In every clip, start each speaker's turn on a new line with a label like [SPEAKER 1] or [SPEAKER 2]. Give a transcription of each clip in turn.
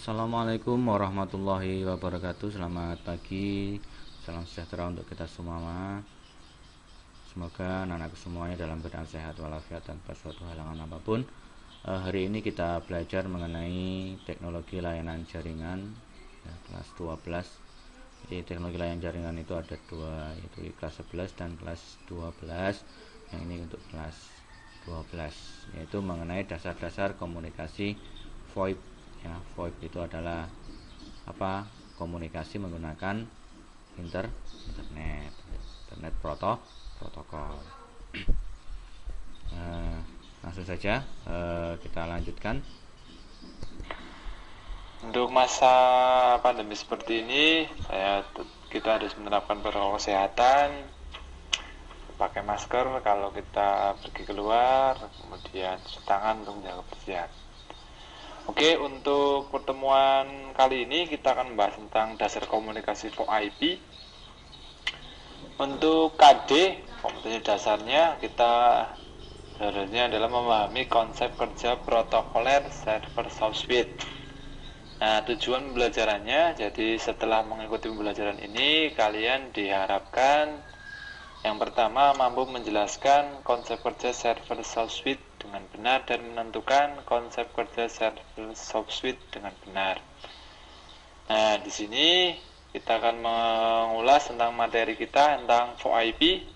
[SPEAKER 1] Assalamualaikum warahmatullahi wabarakatuh. Selamat pagi, salam sejahtera untuk kita semua. Semoga anak-anak semuanya dalam keadaan sehat walafiat tanpa suatu halangan apapun. Hari ini kita belajar mengenai teknologi layanan jaringan ya, kelas 12. Jadi teknologi layanan jaringan itu ada dua, yaitu kelas 11 dan kelas 12. Yang ini untuk kelas 12, yaitu mengenai dasar-dasar komunikasi VoIP. Ya, VoIP itu adalah komunikasi menggunakan internet protokol. Langsung saja kita lanjutkan.
[SPEAKER 2] Untuk masa pandemi seperti ini, kita harus menerapkan protokol kesehatan, pakai masker kalau kita pergi keluar, kemudian cuci tangan untuk menjaga kebersihan. Oke, untuk pertemuan kali ini kita akan membahas tentang dasar komunikasi VoIP. Untuk KD, komunikasi dasarnya seharusnya adalah memahami konsep kerja protokoler server software. Nah, tujuan pembelajarannya, jadi setelah mengikuti pembelajaran ini, kalian diharapkan yang pertama mampu menjelaskan konsep kerja server software dengan benar dan menentukan konsep kerja server software dengan benar. Nah, di sini kita akan mengulas tentang materi kita tentang VoIP.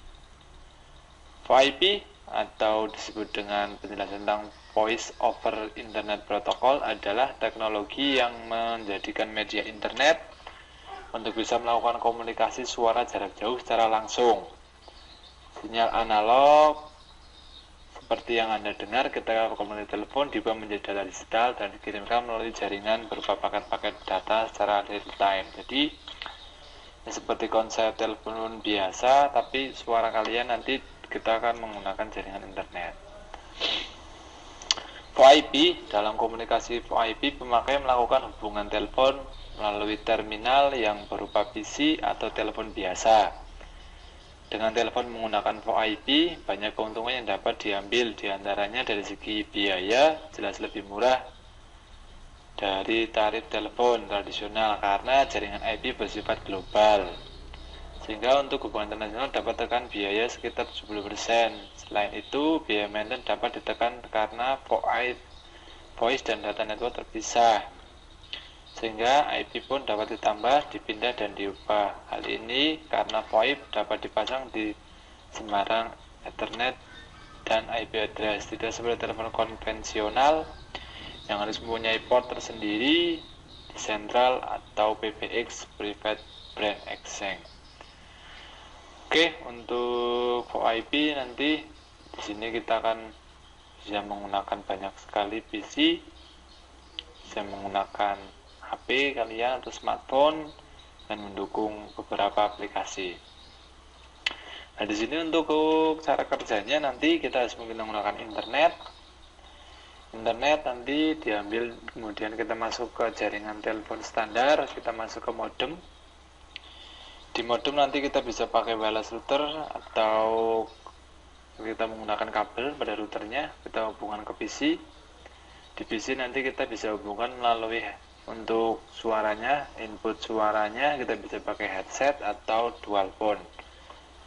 [SPEAKER 2] VoIP atau disebut dengan penjelasan tentang Voice over Internet Protocol adalah teknologi yang menjadikan media internet untuk bisa melakukan komunikasi suara jarak jauh secara langsung. Sinyal analog seperti yang Anda dengar ketika komunikasi telepon diubah menjadi data digital dan dikirimkan melalui jaringan berupa paket-paket data secara real time. Jadi ini seperti konsep telepon biasa, tapi suara kalian nanti kita akan menggunakan jaringan internet. VoIP, dalam komunikasi VoIP pemakai melakukan hubungan telepon melalui terminal yang berupa PC atau telepon biasa. Dengan telepon menggunakan VoIP, banyak keuntungan yang dapat diambil, diantaranya dari segi biaya jelas lebih murah dari tarif telepon tradisional karena jaringan IP bersifat global. Sehingga untuk hubungan internasional dapat tekan biaya sekitar 70%. Selain itu, biaya maintenance dapat ditekan karena voice dan data network terpisah. Sehingga IP pun dapat ditambah, dipindah, dan diubah. Hal ini karena VoIP dapat dipasang di sembarang Ethernet dan IP address, tidak seperti telepon konvensional yang harus mempunyai port tersendiri di sentral atau PBX (Private Brand Exchange). Oke, untuk VoIP nanti di sini kita akan bisa menggunakan banyak sekali PC, bisa menggunakan HP kalian atau smartphone dan mendukung beberapa aplikasi. Nah, di sini untuk cara kerjanya nanti kita harus menggunakan internet. Internet nanti diambil, kemudian kita masuk ke jaringan telepon standar, kita masuk ke modem. Di modem nanti kita bisa pakai wireless router atau kita menggunakan kabel pada routernya, kita hubungkan ke PC. Di PC nanti kita bisa hubungkan melalui untuk suaranya, input suaranya kita bisa pakai headset atau dual phone.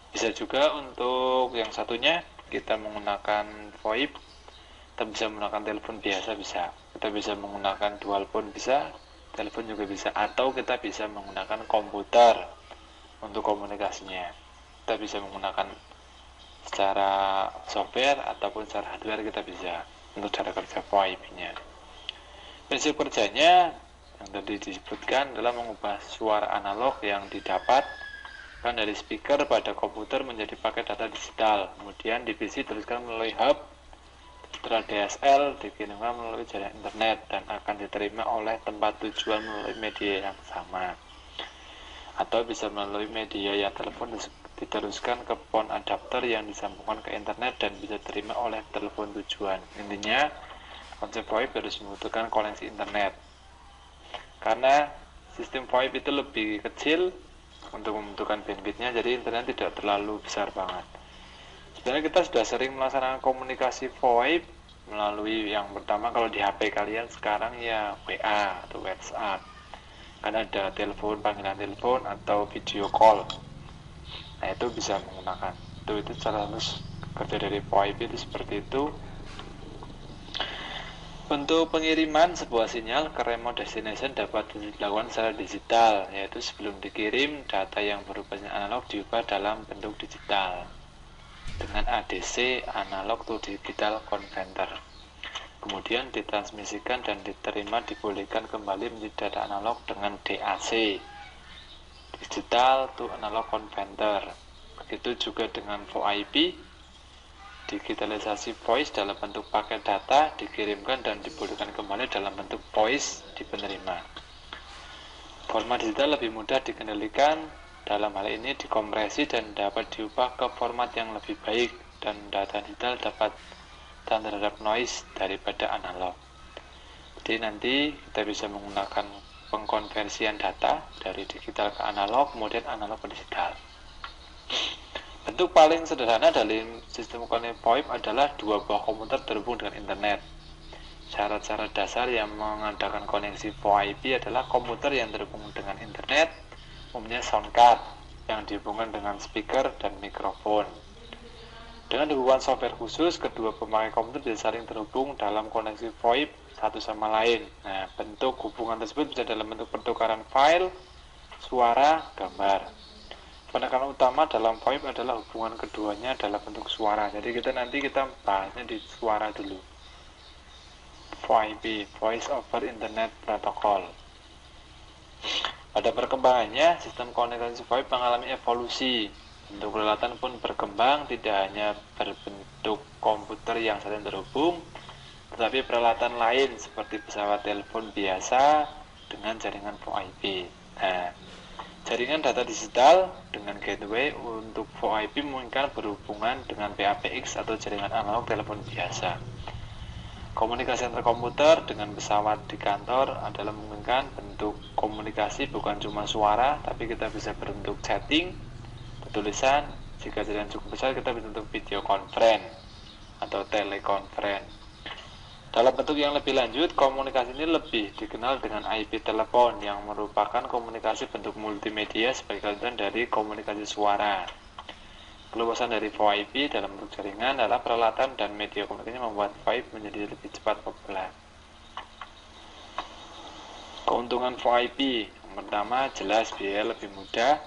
[SPEAKER 2] Bisa juga untuk yang satunya kita menggunakan VoIP, kita bisa menggunakan telepon biasa bisa. Kita bisa menggunakan dual phone bisa, telepon juga bisa, atau kita bisa menggunakan komputer untuk komunikasinya. Kita bisa menggunakan secara software ataupun secara hardware kita bisa untuk cara kerja VoIP-nya. Prinsip kerjanya yang tadi disebutkan adalah mengubah suara analog yang didapat dari speaker pada komputer menjadi paket data digital. Kemudian di PC diteruskan melalui hub, setelah DSL dikirimkan melalui jaringan internet dan akan diterima oleh tempat tujuan melalui media yang sama. Atau bisa melalui media yang telepon diteruskan ke phone adapter yang disambungkan ke internet dan bisa diterima oleh telepon tujuan. Intinya, konsep VoIP harus membutuhkan koneksi internet. Karena sistem VoIP itu lebih kecil untuk membutuhkan bandwidth-nya, jadi internet tidak terlalu besar banget. Sebenarnya kita sudah sering melaksanakan komunikasi VoIP melalui yang pertama kalau di HP kalian sekarang ya WA atau WhatsApp, kan ada telepon, panggilan telepon atau video call. Nah itu bisa menggunakan itu salah satu kerja dari VoIP itu seperti itu. Untuk pengiriman sebuah sinyal ke remote destination dapat dilakukan secara digital, yaitu sebelum dikirim data yang berupa analog diubah dalam bentuk digital dengan ADC (Analog to Digital Converter). Kemudian ditransmisikan dan diterima dibolehkan kembali menjadi data analog dengan DAC (Digital to Analog Converter). Begitu juga dengan VoIP, digitalisasi voice dalam bentuk paket data dikirimkan dan dibolehkan kembali dalam bentuk voice di penerima. Format digital lebih mudah dikendalikan, dalam hal ini dikompresi dan dapat diubah ke format yang lebih baik, dan data digital dapat tahan terhadap noise daripada analog. Jadi nanti kita bisa menggunakan pengkonversian data dari digital ke analog, kemudian analog ke digital. Bentuk paling sederhana dalam sistem koneksi VoIP adalah dua buah komputer terhubung dengan internet. Syarat-syarat dasar yang mengadakan koneksi VoIP adalah komputer yang terhubung dengan internet, umumnya sound card yang dihubungkan dengan speaker dan mikrofon. Dengan dukungan software khusus, kedua pemakai komputer bisa saling terhubung dalam koneksi VoIP satu sama lain. Nah, bentuk hubungan tersebut bisa dalam bentuk pertukaran file, suara, gambar. Penekanan utama dalam VoIP adalah hubungan keduanya dalam bentuk suara. Jadi nanti kita bahasnya di suara dulu. VoIP, Voice over Internet Protocol. Pada perkembangannya, sistem komunikasi VoIP mengalami evolusi. Bentuk peralatan pun berkembang, tidak hanya berbentuk komputer yang saling terhubung, tetapi peralatan lain seperti pesawat telepon biasa dengan jaringan VoIP. Nah, jaringan data digital dengan gateway untuk VoIP memungkinkan berhubungan dengan PABX atau jaringan analog telepon biasa. Komunikasi antar komputer dengan pesawat di kantor adalah memungkinkan bentuk komunikasi bukan cuma suara, tapi kita bisa berbentuk chatting, tulisan. Jika jaringan cukup besar, kita bisa bentuk video conference atau teleconference. Dalam bentuk yang lebih lanjut, komunikasi ini lebih dikenal dengan IP telepon yang merupakan komunikasi bentuk multimedia sebagai kelanjutan dari komunikasi suara. Keluasan dari VoIP dalam bentuk jaringan adalah peralatan dan media komunikasi membuat VoIP menjadi lebih cepat populer. Keuntungan VoIP, yang pertama jelas biaya lebih mudah,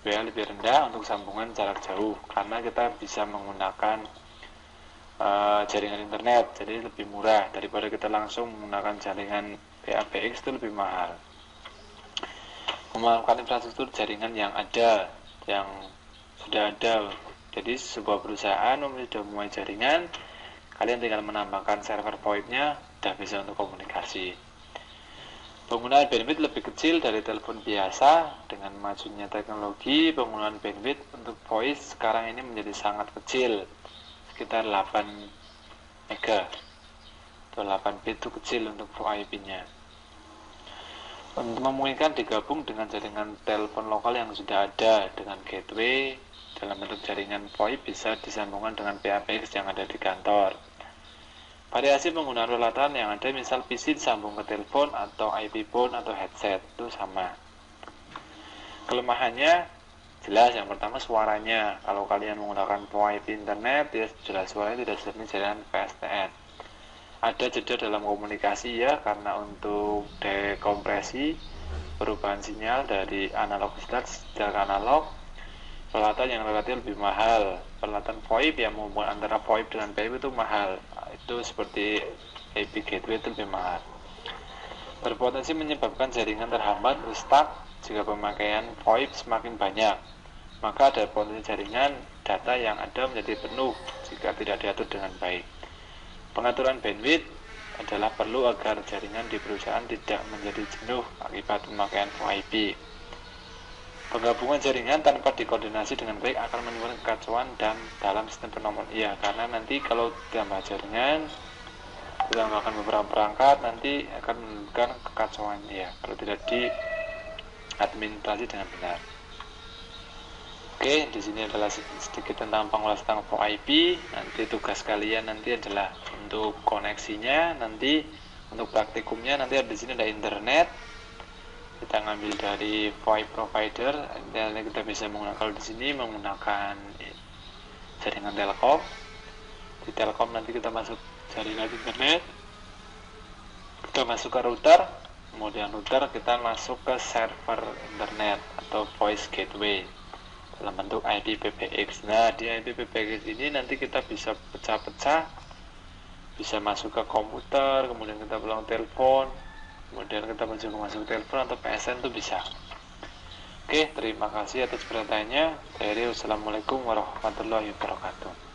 [SPEAKER 2] biaya lebih rendah untuk sambungan jarak jauh karena kita bisa menggunakan jaringan internet, jadi lebih murah daripada kita langsung menggunakan jaringan PABX, itu lebih mahal. Memanfaatkan infrastruktur jaringan yang ada, yang sudah ada. Jadi sebuah perusahaan sudah memulai jaringan, kalian tinggal menambahkan server VoIP-nya, sudah bisa untuk komunikasi. Penggunaan bandwidth lebih kecil dari telepon biasa. Dengan majunya teknologi, penggunaan bandwidth untuk voice sekarang ini menjadi sangat kecil, sekitar 8 mega atau 8 bit, itu kecil untuk VoIP-nya. Untuk memungkinkan digabung dengan jaringan telepon lokal yang sudah ada dengan gateway dalam bentuk jaringan VoIP bisa disambungkan dengan PABX yang ada di kantor. Variasi penggunaan peralatan yang ada, misal PC disambung ke telepon atau IP phone atau headset, itu sama. Kelemahannya jelas, yang pertama suaranya. Kalau kalian menggunakan VoIP internet, ya jelas suaranya tidak seperti jaringan PSTN. Ada jeda dalam komunikasi ya, karena untuk dekompresi perubahan sinyal dari analog digital ke analog, peralatan yang relatif lebih mahal. Peralatan VoIP yang menghubungkan antara VoIP dengan PABX itu mahal. Itu seperti IP gateway itu lebih mahal. Berpotensi menyebabkan jaringan terhambat, stuck. Jika pemakaian VoIP semakin banyak, maka ada potensi jaringan data yang ada menjadi penuh jika tidak diatur dengan baik. Pengaturan bandwidth adalah perlu agar jaringan di perusahaan tidak menjadi jenuh akibat pemakaian VoIP. Penggabungan jaringan tanpa dikoordinasi dengan baik akan menimbulkan kekacauan dan dalam sistem penomoran. Iya, karena nanti kalau tambah jaringan, ditambahkan beberapa perangkat, nanti akan menimbulkan kekacauan ya, kalau tidak diadministrasi dengan benar. Oke, di sini adalah sedikit tentang pengulas tentang VoIP. Nanti tugas kalian nanti adalah untuk koneksinya, nanti untuk praktikumnya nanti di sini ada internet. Kita ngambil dari VoIP provider, dan kita bisa menggunakan, kalau di sini menggunakan jaringan Telkom. Di Telkom nanti kita masuk jaringan internet, kita masuk ke router, kemudian router kita masuk ke server internet atau voice gateway dalam bentuk IPPX. Nah, di IPPX ini nanti kita bisa pecah-pecah, bisa masuk ke komputer, kemudian kita pulang telepon, kemudian kita masuk telepon atau PSN itu bisa. Oke, terima kasih atas perhatiannya. Wassalamualaikum warahmatullahi wabarakatuh.